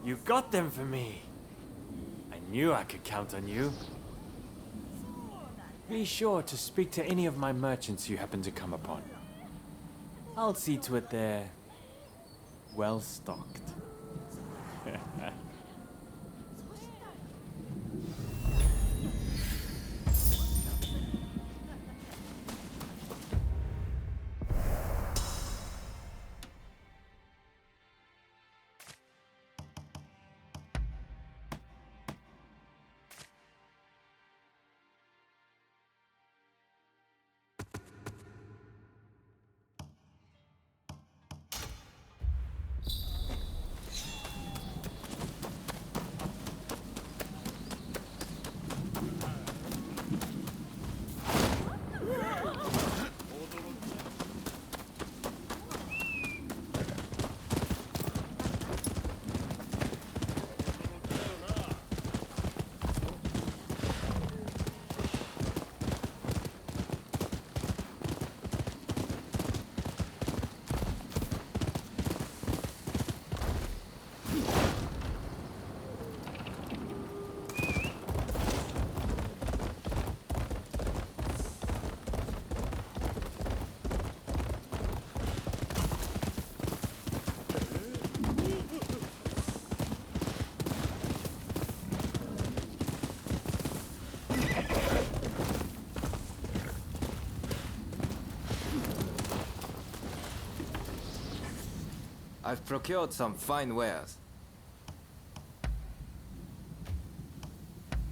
You got them for me. I knew I could count on you. Be sure to speak to any of my merchants you happen to come upon. I'll see to it they're well stocked. I've procured some fine wares.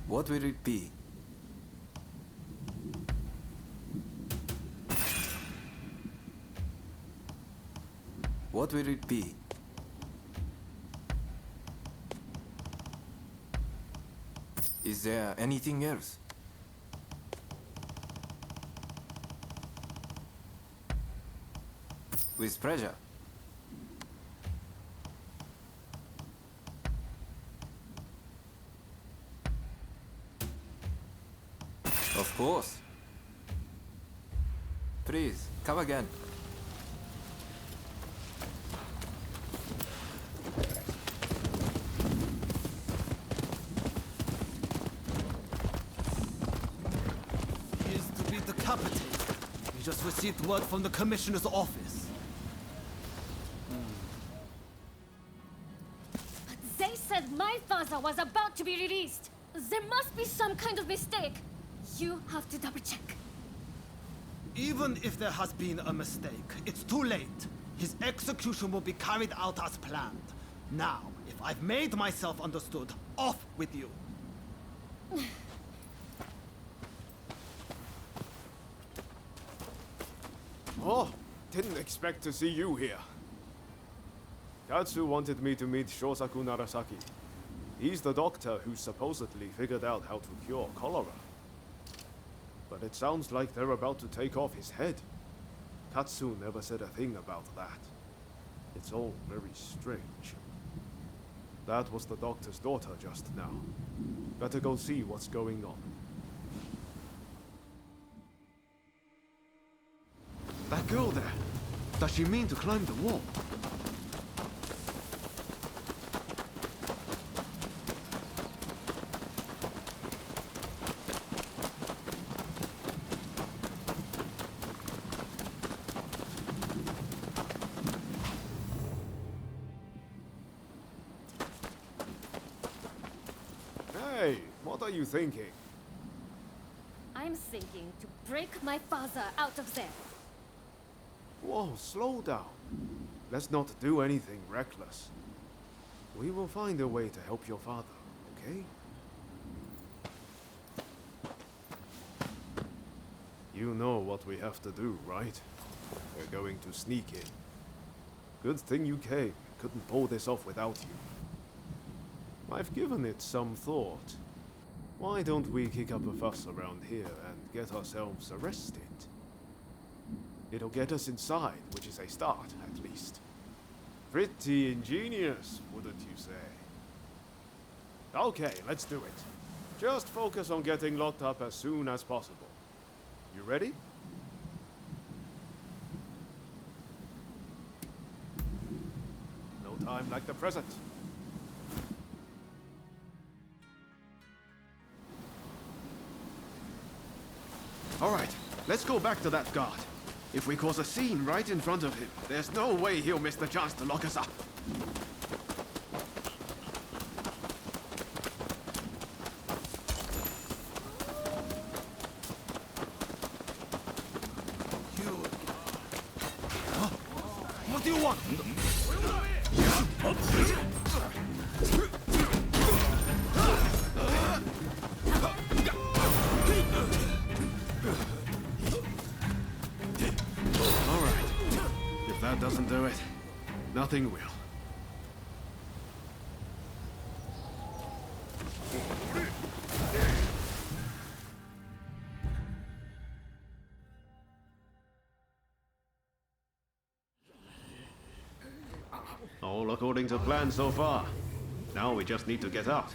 What will it be? What will it be? Is there anything else? With pleasure. Of course. Please, come again. He is to be decapitated. We just received word from the Commissioner's office. They said my father was about to be released. There must be some kind of mistake. You have to double check. Even if there has been a mistake, it's too late. His execution will be carried out as planned. Now, if I've made myself understood, off with you. Oh, didn't expect to see you here. Katsu wanted me to meet Shosaku Narasaki. He's the doctor who supposedly figured out how to cure cholera. But it sounds like they're about to take off his head. Katsu never said a thing about that. It's all very strange. That was the doctor's daughter just now. Better go see what's going on. That girl there, does she mean to climb the wall? Hey, what are you thinking? I'm thinking to break my father out of there. Whoa, slow down. Let's not do anything reckless. We will find a way to help your father, okay? You know what we have to do, right? We're going to sneak in. Good thing you came. Couldn't pull this off without you. I've given it some thought. Why don't we kick up a fuss around here and get ourselves arrested? It'll get us inside, which is a start, at least. Pretty ingenious, wouldn't you say? Okay, let's do it. Just focus on getting locked up as soon as possible. You ready? No time like the present. Alright, let's go back to that guard. If we cause a scene right in front of him, there's no way he'll miss the chance to lock us up. What do you want? Alright. If that doesn't do it, nothing will. All according to plan so far. Now we just need to get out.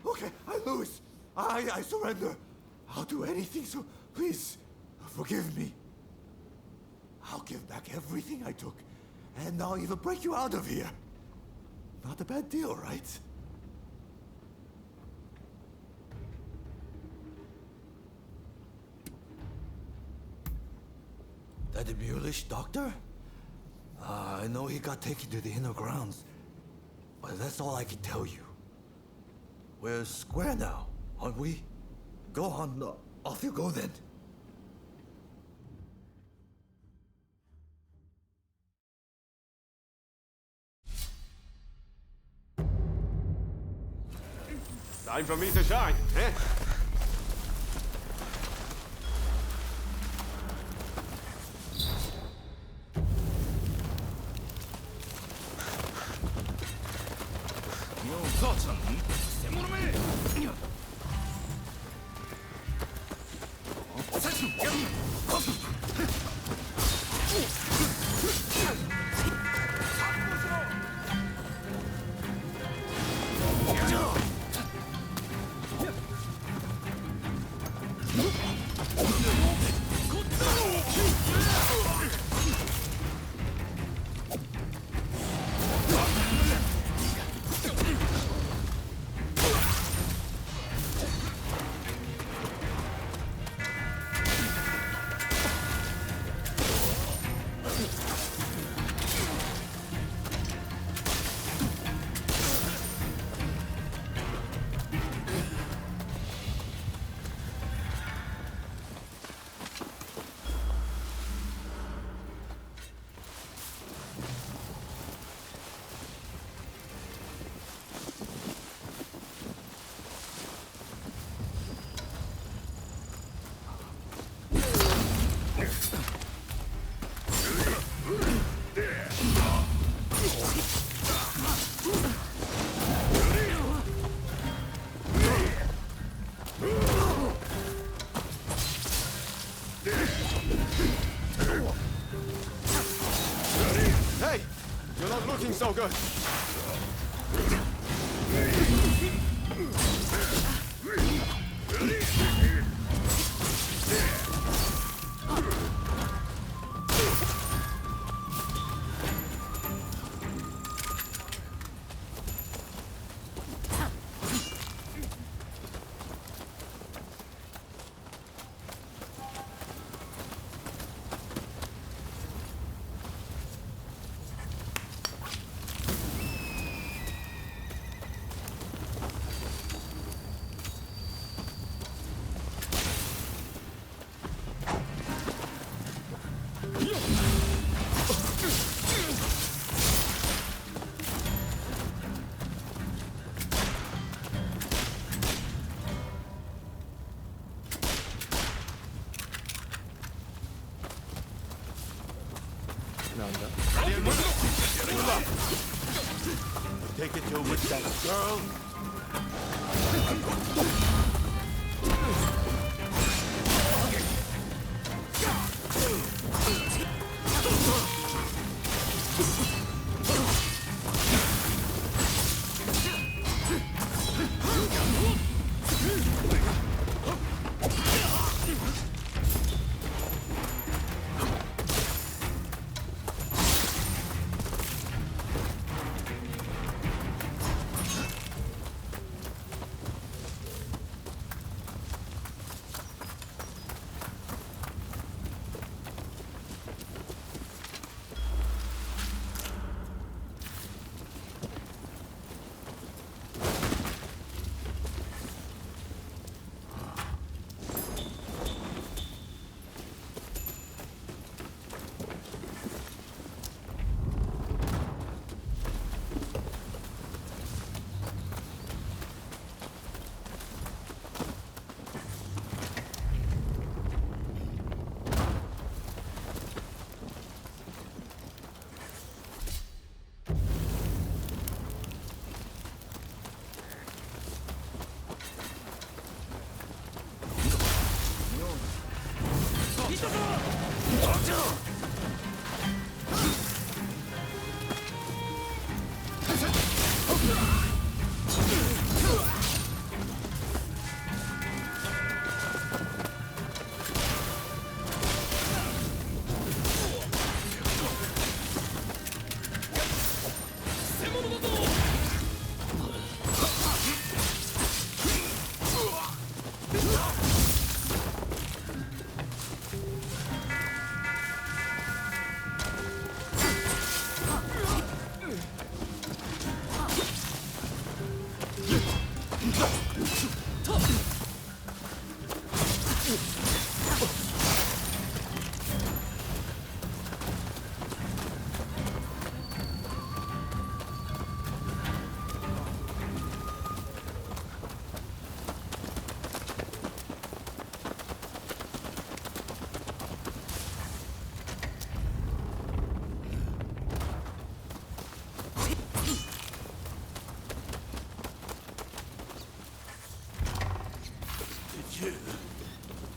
Okay, I lose. I surrender. I'll do anything, so please, forgive me. I'll give back everything I took, and I'll even break you out of here. Not a bad deal, right? That the mulish doctor? I know he got taken to the inner grounds, but that's all I can tell you. We're square now, aren't we? Go on, off you go then. Time for me to shine, eh? Hey! You're not looking so good! Take it to with that girl.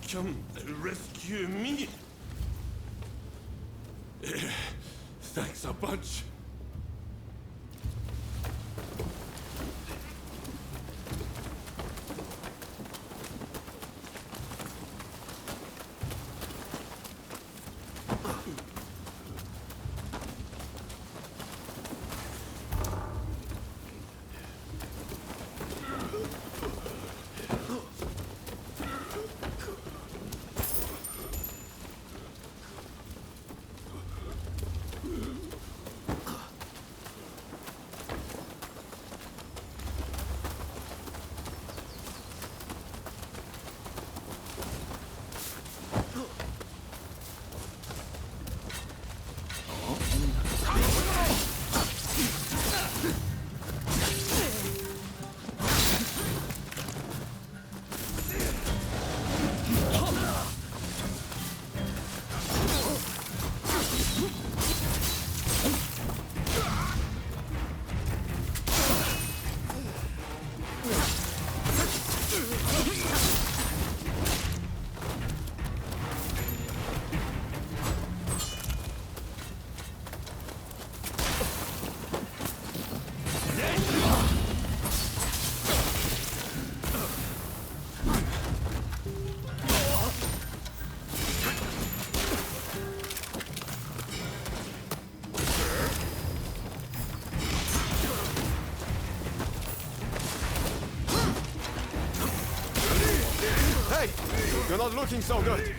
Come rescue me. Thanks a bunch. You're not looking so good.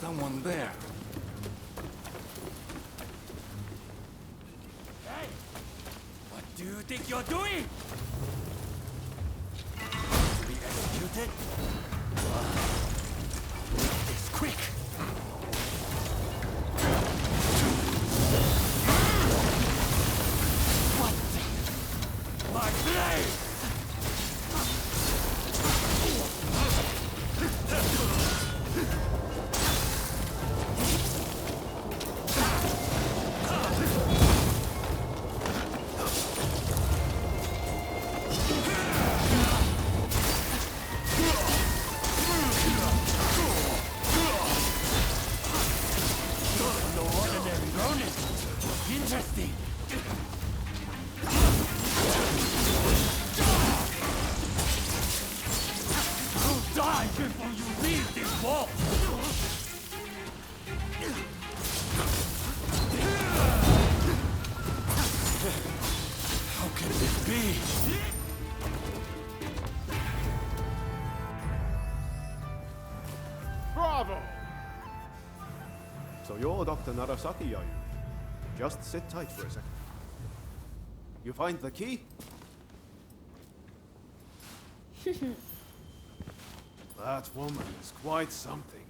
Someone there. Hey! What do you think you're doing? To be executed? It's quick! What? My blade! No ordinary Ronin! Interesting! You'll die before you leave this wall! How can this be? Bravo! So you're Dr. Narasaki, are you? Just sit tight for a second. You find the key? That woman is quite something.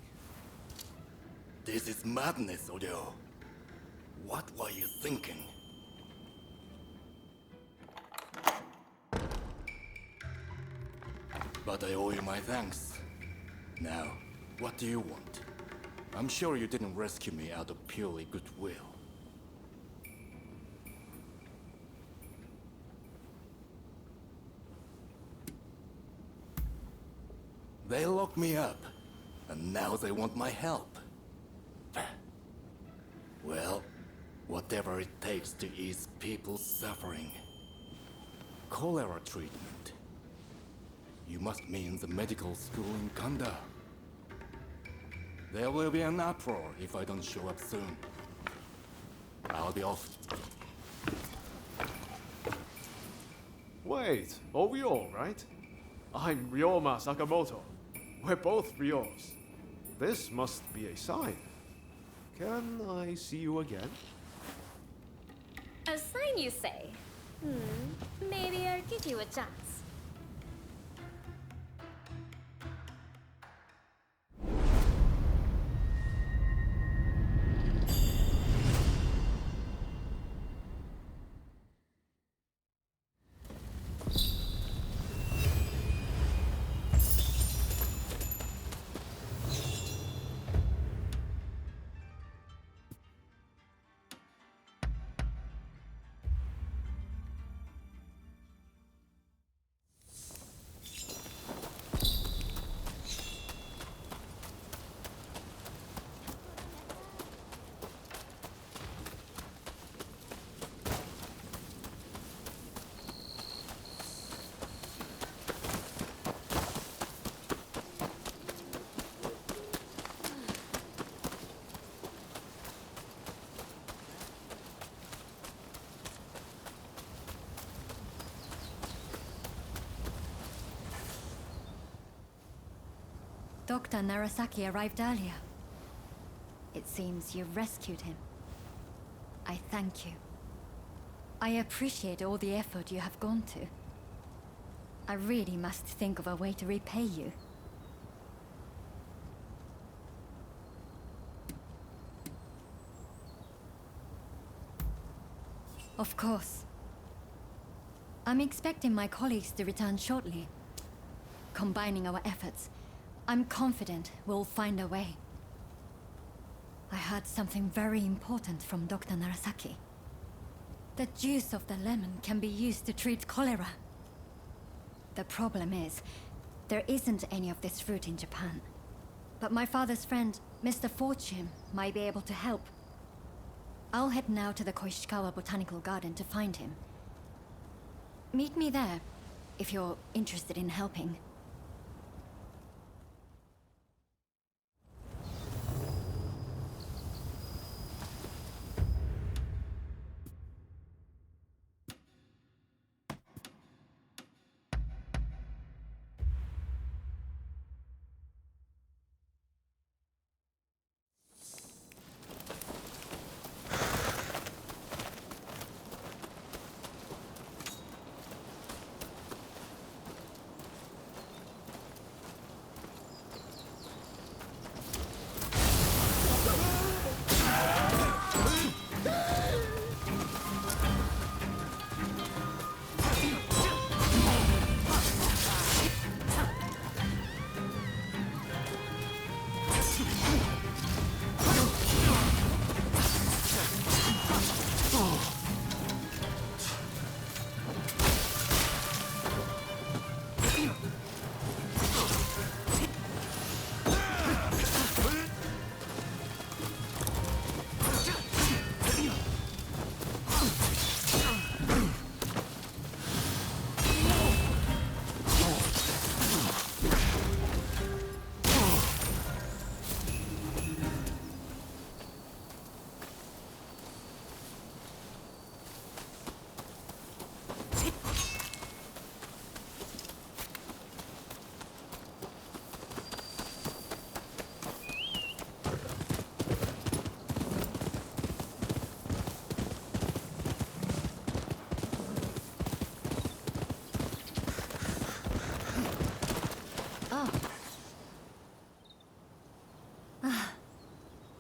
This is madness, Odeo. What were you thinking? But I owe you my thanks. Now, what do you want? I'm sure you didn't rescue me out of purely goodwill. They locked me up, and now they want my help. Well, whatever it takes to ease people's suffering. Cholera treatment. You must mean the medical school in Kanda. There will be an uproar if I don't show up soon. I'll be off. Wait, are we all right? I'm Ryoma Sakamoto. We're both Ryos. This must be a sign. Can I see you again? A sign, you say? Maybe I'll give you a chance. Dr. Narasaki arrived earlier. It seems you rescued him. I thank you. I appreciate all the effort you have gone to. I really must think of a way to repay you. Of course. I'm expecting my colleagues to return shortly. Combining our efforts, I'm confident we'll find a way. I heard something very important from Dr. Narasaki. The juice of the lemon can be used to treat cholera. The problem is, there isn't any of this fruit in Japan. But my father's friend, Mr. Fortune, might be able to help. I'll head now to the Koishikawa Botanical Garden to find him. Meet me there, if you're interested in helping.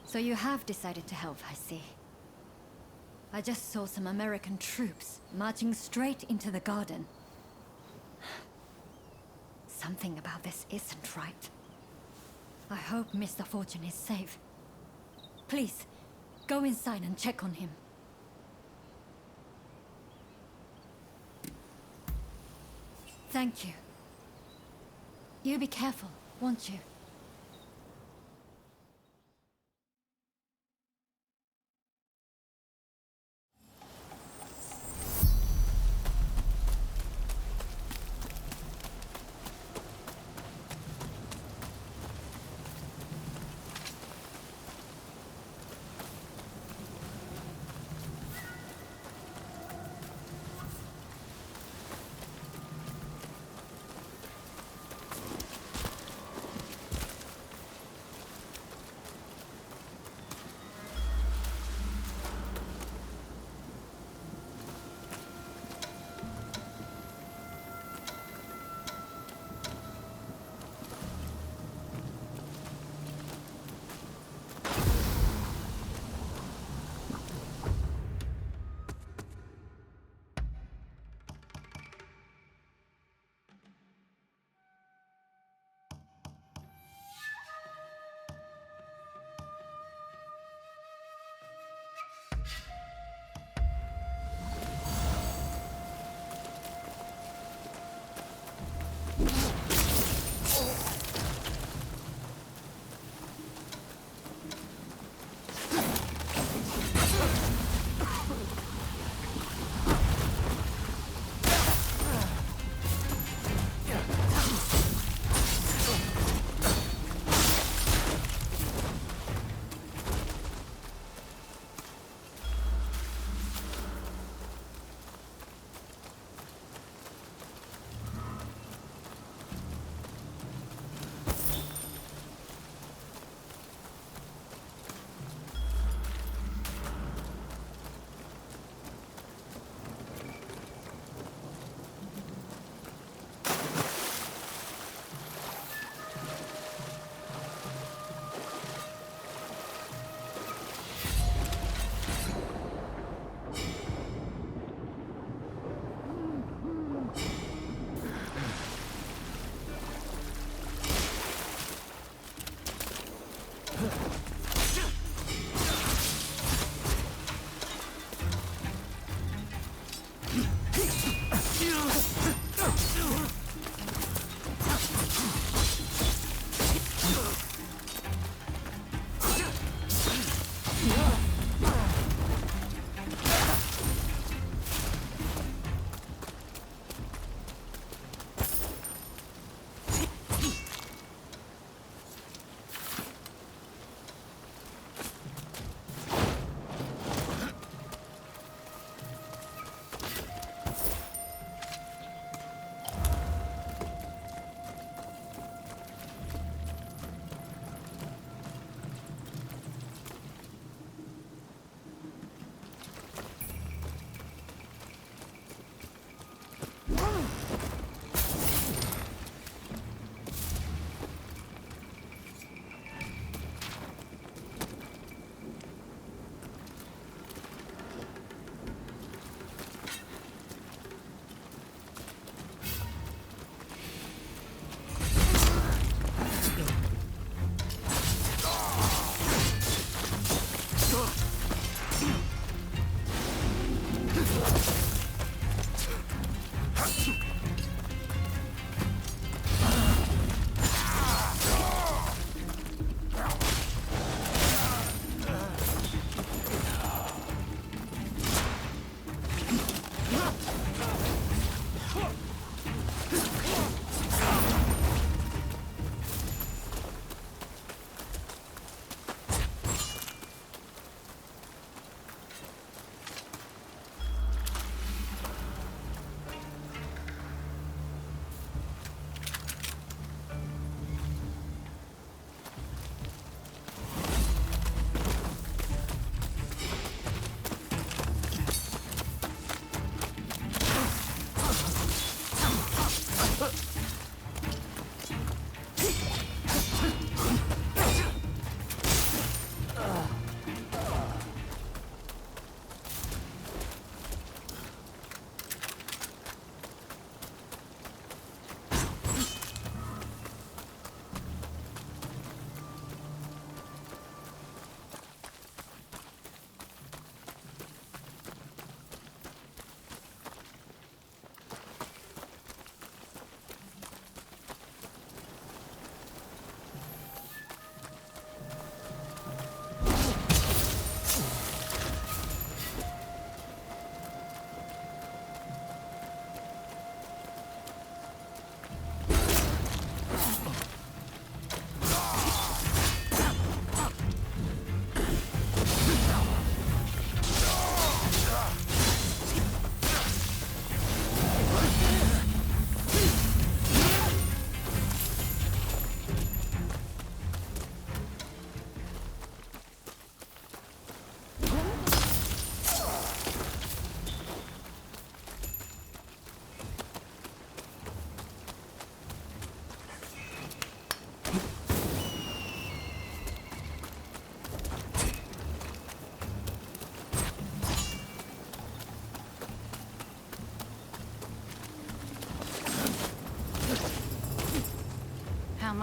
So you have decided to help, I see. I just saw some American troops marching straight into the garden. Something about this isn't right. I hope Mr. Fortune is safe. Please, go inside and check on him. Thank you. You be careful, won't you?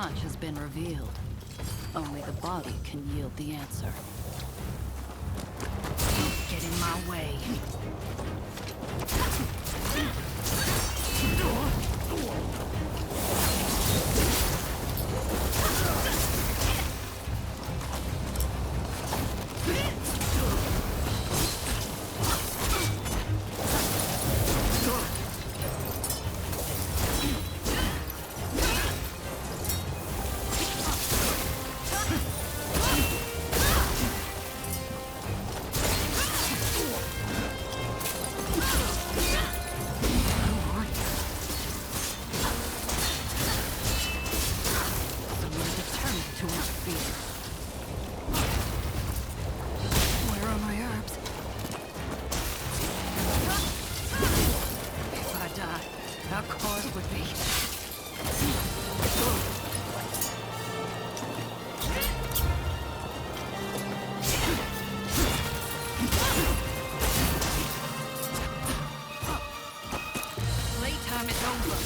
much has been revealed. Only the body can yield the answer. Don't get in my way. Where are my herbs? If I die, how cause would be. Playtime is over.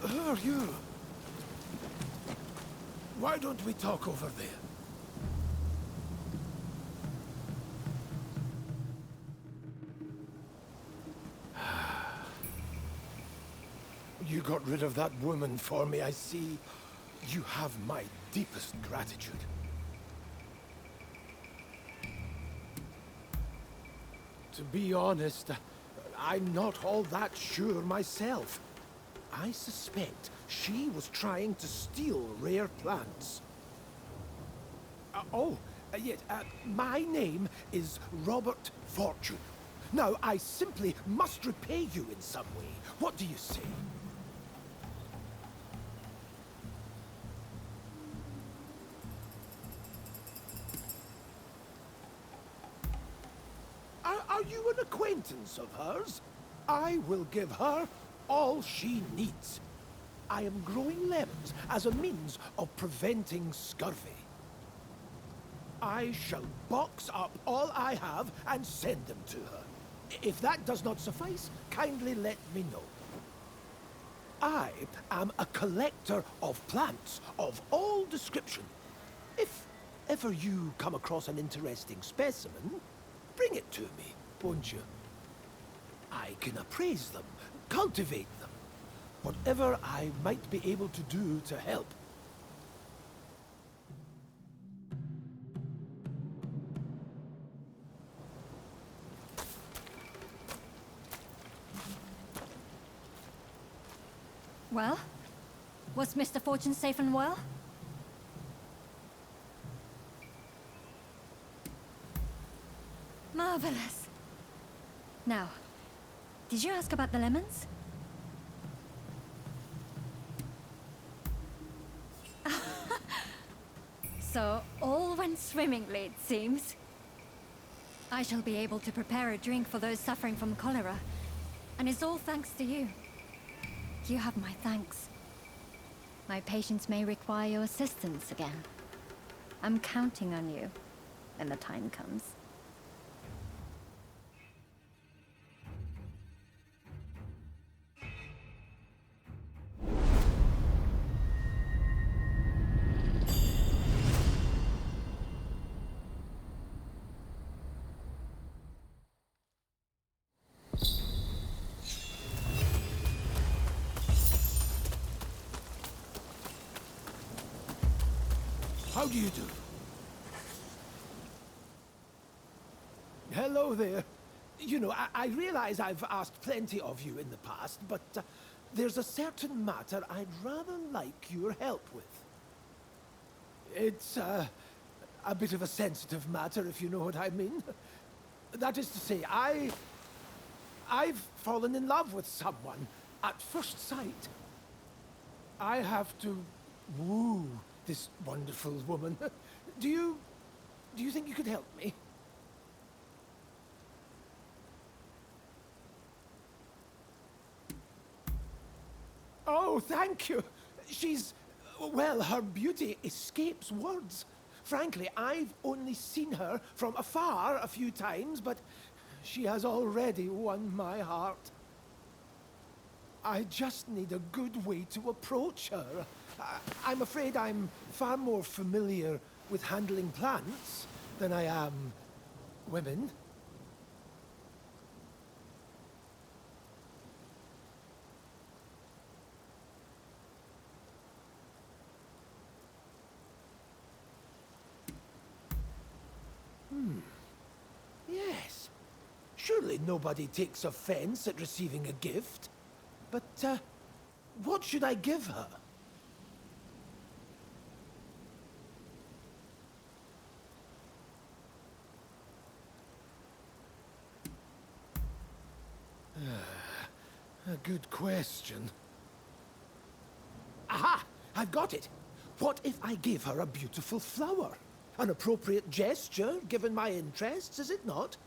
Who are you? Why don't we talk over there? You got rid of that woman for me, I see. You have my deepest gratitude. To be honest, I'm not all that sure myself. I suspect she was trying to steal rare plants. My name is Robert Fortune. Now, I simply must repay you in some way. What do you say? Are you an acquaintance of hers? I will give her all she needs. I am growing lemons as a means of preventing scurvy. I shall box up all I have and send them to her. If that does not suffice, kindly let me know. I am a collector of plants of all description. If ever you come across an interesting specimen, bring it to me, won't you? I can appraise them, cultivate them, whatever I might be able to do to help. Well, was Mr. Fortune safe and well? Marvelous. Now, did you ask about the lemons? So, all went swimmingly, it seems. I shall be able to prepare a drink for those suffering from cholera, and it's all thanks to you. You have my thanks. My patients may require your assistance again. I'm counting on you when the time comes. How do you do? Hello there. You know, I realize I've asked plenty of you in the past, but there's a certain matter I'd rather like your help with. It's a bit of a sensitive matter, if you know what I mean. That is to say, I've fallen in love with someone at first sight. I have to woo this wonderful woman. Do you think you could help me? Oh, thank you. She's... well, her beauty escapes words. Frankly, I've only seen her from afar a few times, but she has already won my heart. I just need a good way to approach her. I'm afraid I'm far more familiar with handling plants than I am women. Yes. Surely nobody takes offense at receiving a gift. But, what should I give her? A good question. Aha! I've got it! What if I give her a beautiful flower? An appropriate gesture, given my interests, is it not?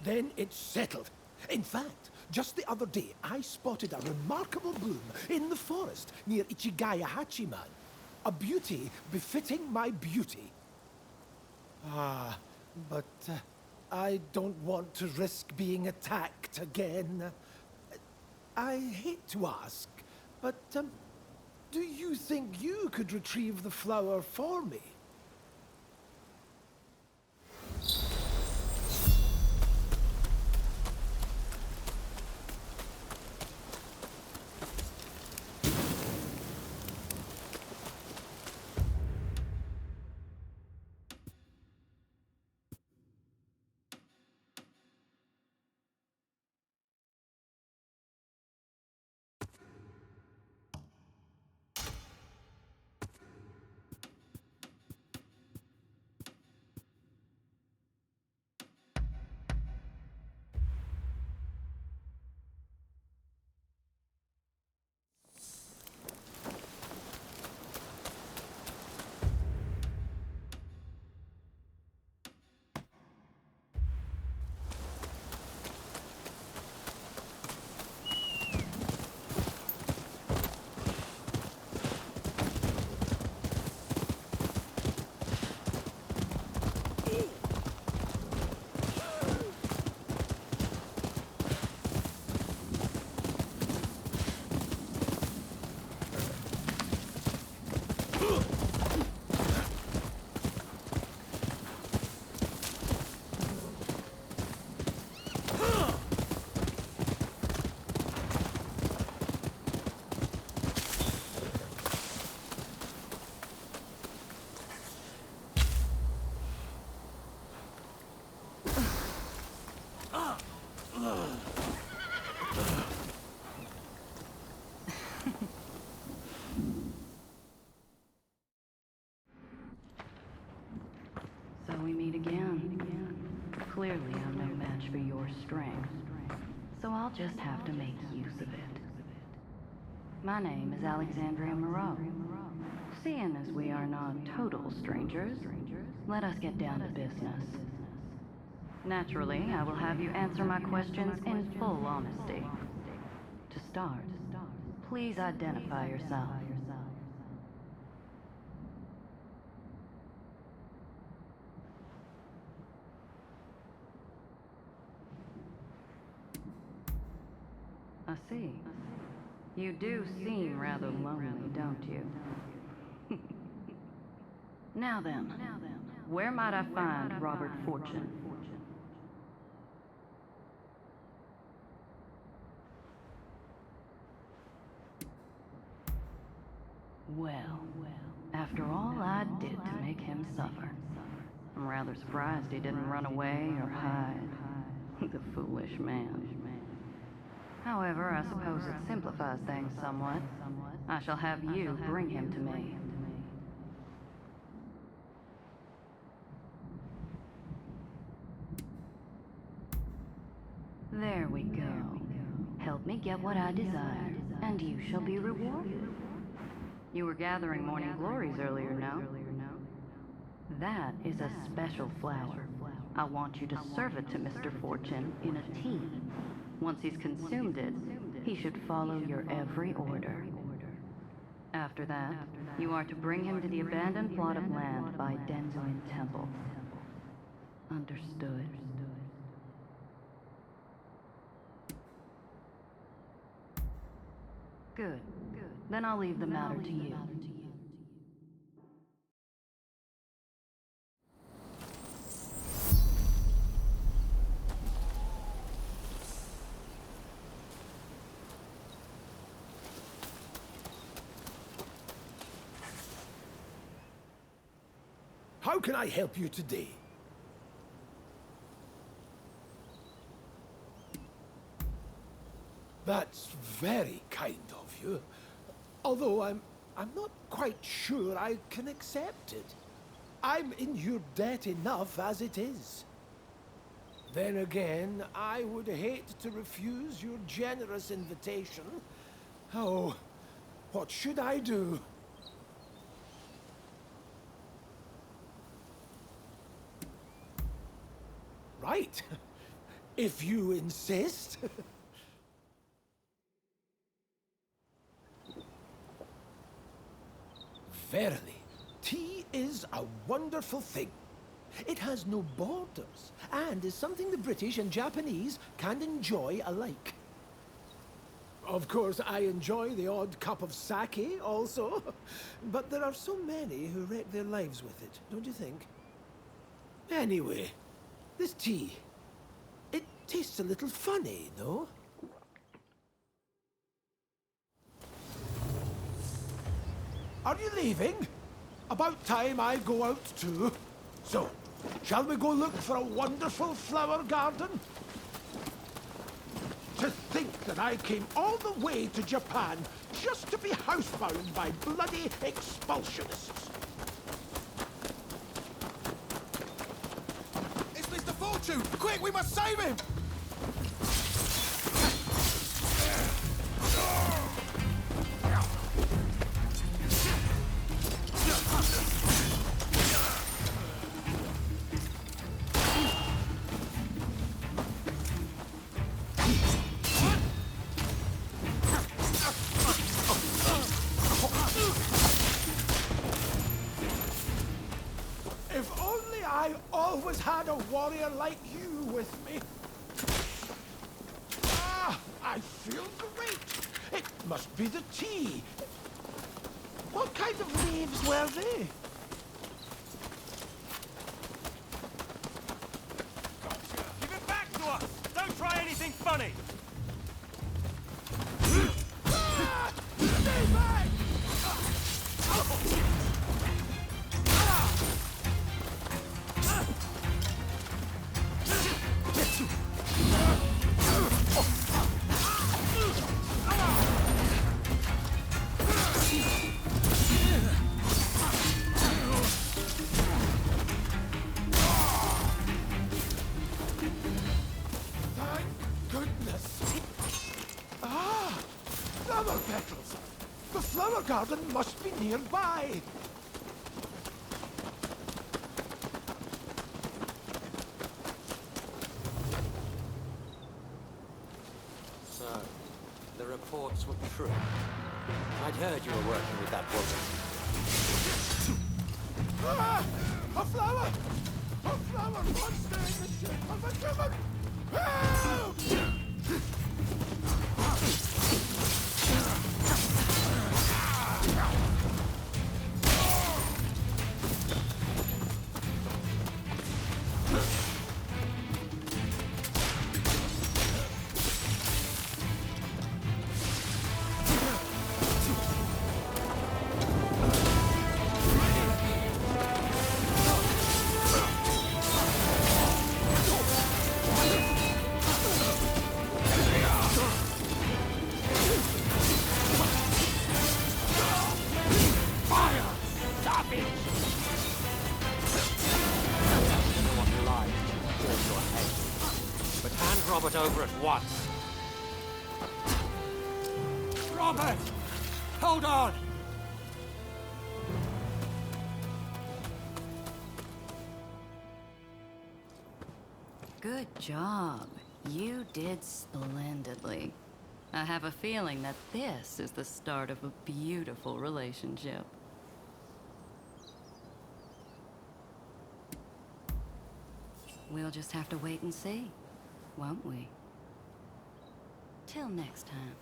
Then it's settled. In fact, just the other day, I spotted a remarkable bloom in the forest near Ichigaya Hachiman. A beauty befitting my beauty. Ah, but I don't want to risk being attacked again. I hate to ask, but do you think you could retrieve the flower for me? So we meet again. Clearly I'm no match for your strength, so I'll just have to make use of it. My name is Alexandria Moreau. Seeing as we are not total strangers, let us get down to business. Naturally, I will have you answer my questions in full honesty. To start, please identify yourself. I see. You do seem rather lonely, don't you? Now then, Where might I find Robert Fortune? Well, after all I did to make him suffer, I'm rather surprised he didn't run away or hide. The foolish man. However, I suppose it simplifies things somewhat. I shall have you bring him to me. There we go. Help me get what I desire, and you shall be rewarded. You were gathering morning glories earlier, no? That is a special flower. I want you to serve it to Mr. Fortune in a tea. Once he's consumed it, he should follow your every order. After that, you are to bring him to the abandoned plot of land by Denzuin Temple. Understood? Good. Then I'll leave the matter to you. How can I help you today? That's very kind of you. Although I'm not quite sure I can accept it. I'm in your debt enough as it is. Then again, I would hate to refuse your generous invitation. Oh, what should I do? Right. If you insist. Verily, tea is a wonderful thing. It has no borders, and is something the British and Japanese can enjoy alike. Of course, I enjoy the odd cup of sake also, but there are so many who wreck their lives with it, don't you think? Anyway, this tea, it tastes a little funny, no? Are you leaving? About time I go out too. So, shall we go look for a wonderful flower garden? To think that I came all the way to Japan just to be housebound by bloody expulsionists. It's Mr. Fortune! Quick, we must save him! If only I always had a warrior like you with me. Ah, I feel great. It must be the tea. What kind of leaves were they? Give it back to us! Don't try anything funny! Ah! Stay back! Thank goodness. Ah! Flower petals! The flower garden must be nearby. So, the reports were true. I'd heard you were working with that woman. Ah! A flower! A flower monster in the shape of a human! Help! put over at once. Robert! Hold on! Good job. You did splendidly. I have a feeling that this is the start of a beautiful relationship. We'll just have to wait and see, won't we? Till next time.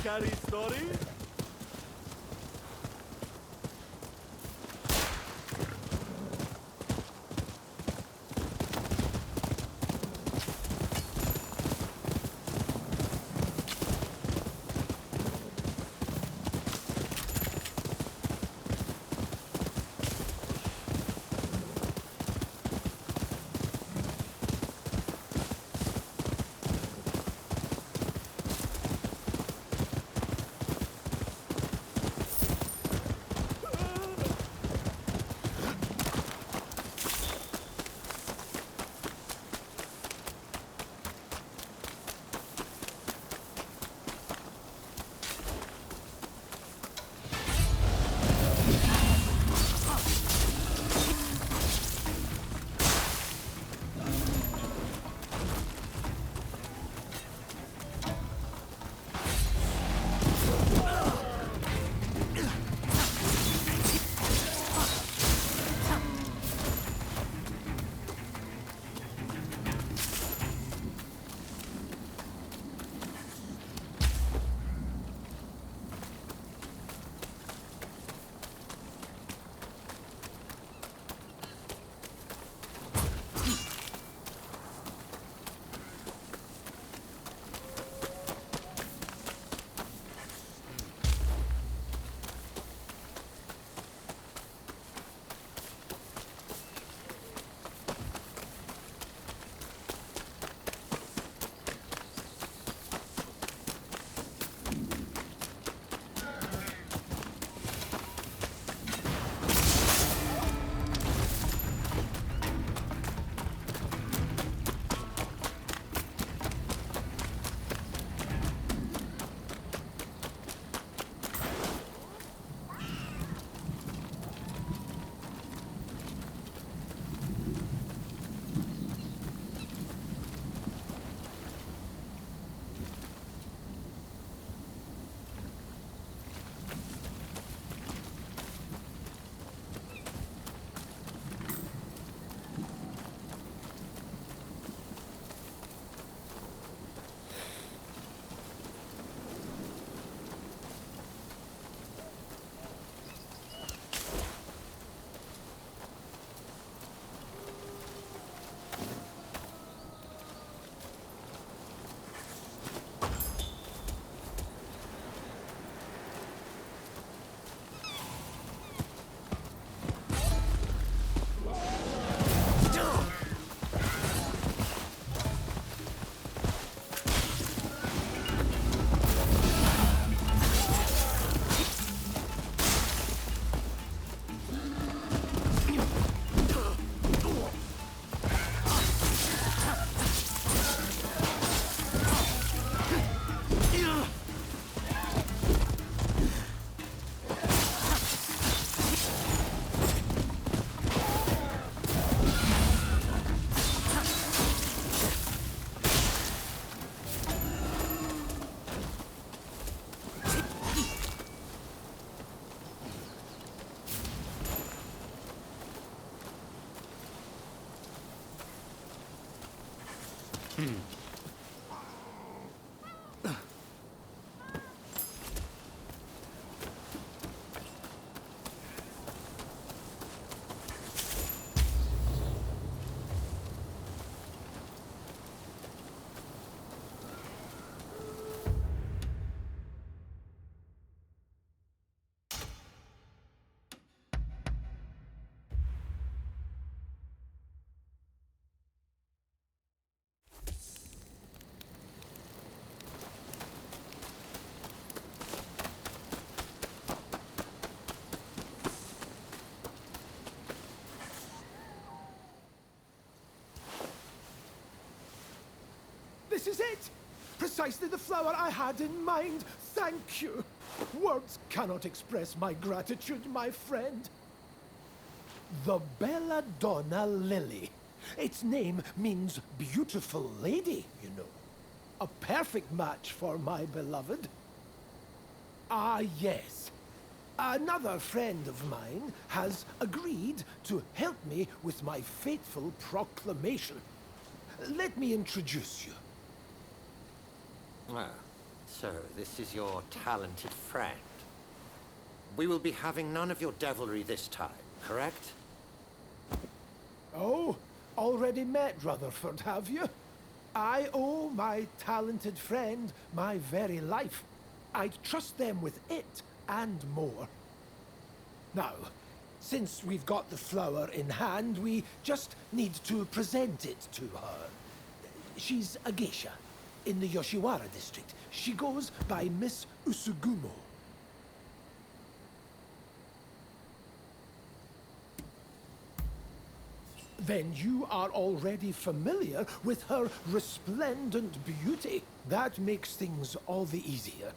Scary stories? This is it! Precisely the flower I had in mind. Thank you. Words cannot express my gratitude, my friend. The Belladonna Lily. Its name means beautiful lady, you know. A perfect match for my beloved. Ah, yes. Another friend of mine has agreed to help me with my fateful proclamation. Let me introduce you. Ah, so this is your talented friend. We will be having none of your devilry this time, correct? Oh, already met Rutherford, have you? I owe my talented friend my very life. I'd trust them with it and more. Now, since we've got the flower in hand, we just need to present it to her. She's a geisha in the Yoshiwara district. She goes by Miss Usugumo. Then you are already familiar with her resplendent beauty. That makes things all the easier.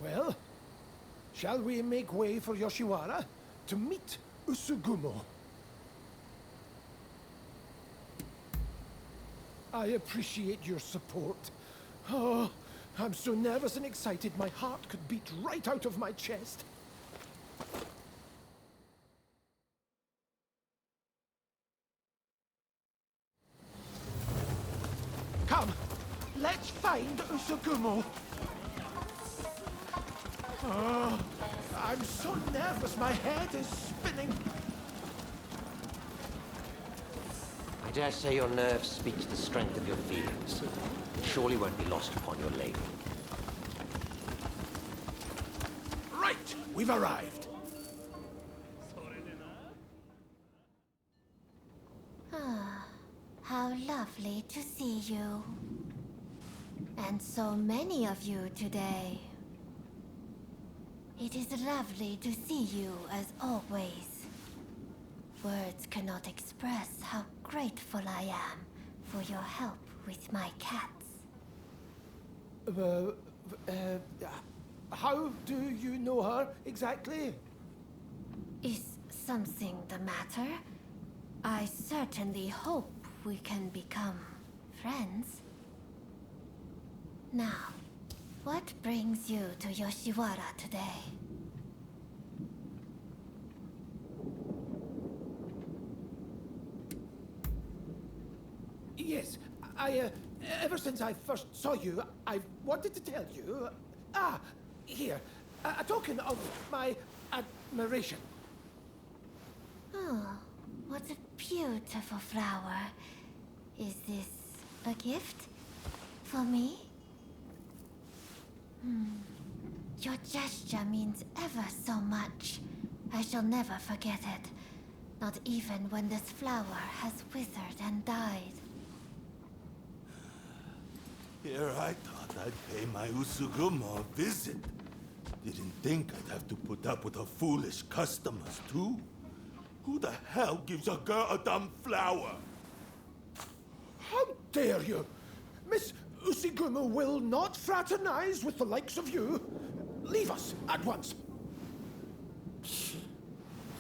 Well, shall we make way for Yoshiwara to meet Usugumo? I appreciate your support. Oh, I'm so nervous and excited my heart could beat right out of my chest. Come, let's find Usugumo. Oh, I'm so nervous, my head is spinning. I dare say your nerves speak to the strength of your feelings. It surely won't be lost upon your lady. Right, we've arrived. Ah, how lovely to see you. And so many of you today. It is lovely to see you as always. Words cannot express how grateful I am for your help with my cats. How do you know her exactly? Is something the matter? I certainly hope we can become friends. Now, what brings you to Yoshiwara today? Yes, ever since I first saw you, I've wanted to tell you... here, a token of my admiration. Oh, what a beautiful flower. Is this a gift? For me? Your gesture means ever so much. I shall never forget it. Not even when this flower has withered and died. Here I thought I'd pay my Usugumo a visit. Didn't think I'd have to put up with her foolish customers, too. Who the hell gives a girl a dumb flower? How dare you! Miss Usugumo will not fraternize with the likes of you. Leave us at once.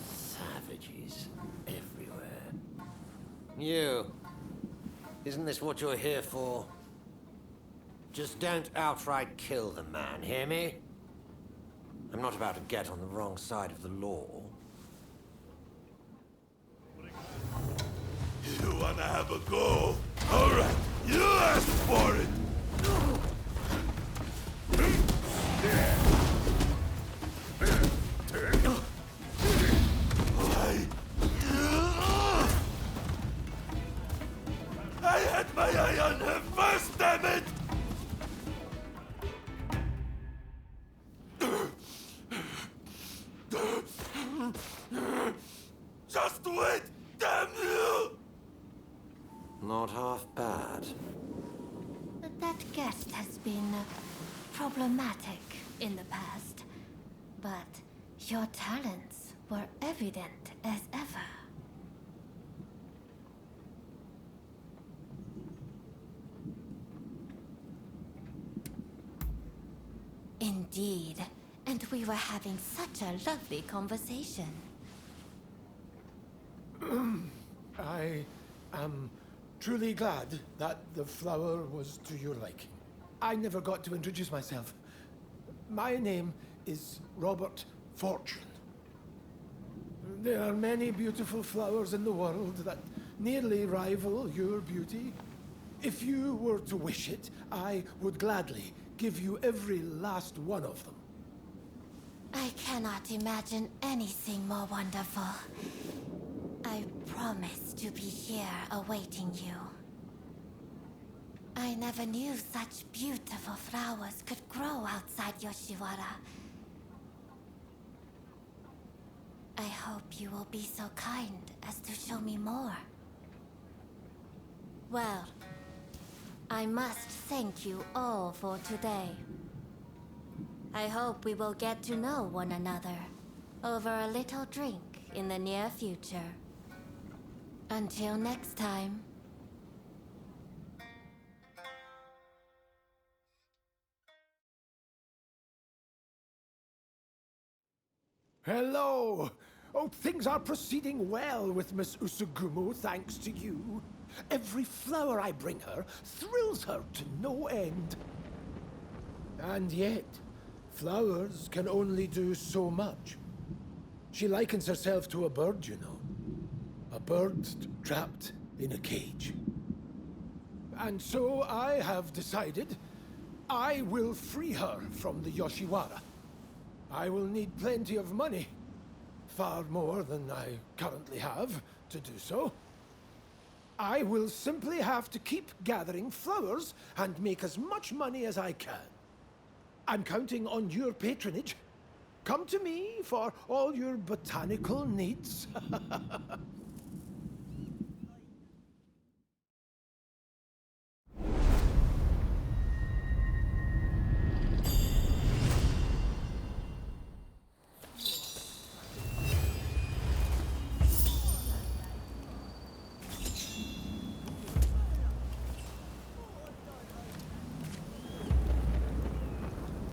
Savages everywhere. You. Isn't this what you're here for? Just don't outright kill the man, hear me? I'm not about to get on the wrong side of the law. You wanna have a go? All I on her first, damn it! Just wait, damn you! Not half bad. That guest has been problematic in the past, but your talents were evident as ever. Indeed, and we were having such a lovely conversation. I am truly glad that the flower was to your liking. I never got to introduce myself. My name is Robert Fortune. There are many beautiful flowers in the world that nearly rival your beauty. If you were to wish it, I would gladly give you every last one of them. I cannot imagine anything more wonderful. I promise to be here awaiting you. I never knew such beautiful flowers could grow outside Yoshiwara. I hope you will be so kind as to show me more. Well, I must thank you all for today. I hope we will get to know one another over a little drink in the near future. Until next time. Hello! Oh, things are proceeding well with Miss Usugumo, thanks to you. Every flower I bring her thrills her to no end. And yet, flowers can only do so much. She likens herself to a bird, you know. A bird trapped in a cage. And so I have decided I will free her from the Yoshiwara. I will need plenty of money. Far more than I currently have to do so. I will simply have to keep gathering flowers and make as much money as I can. I'm counting on your patronage. Come to me for all your botanical needs.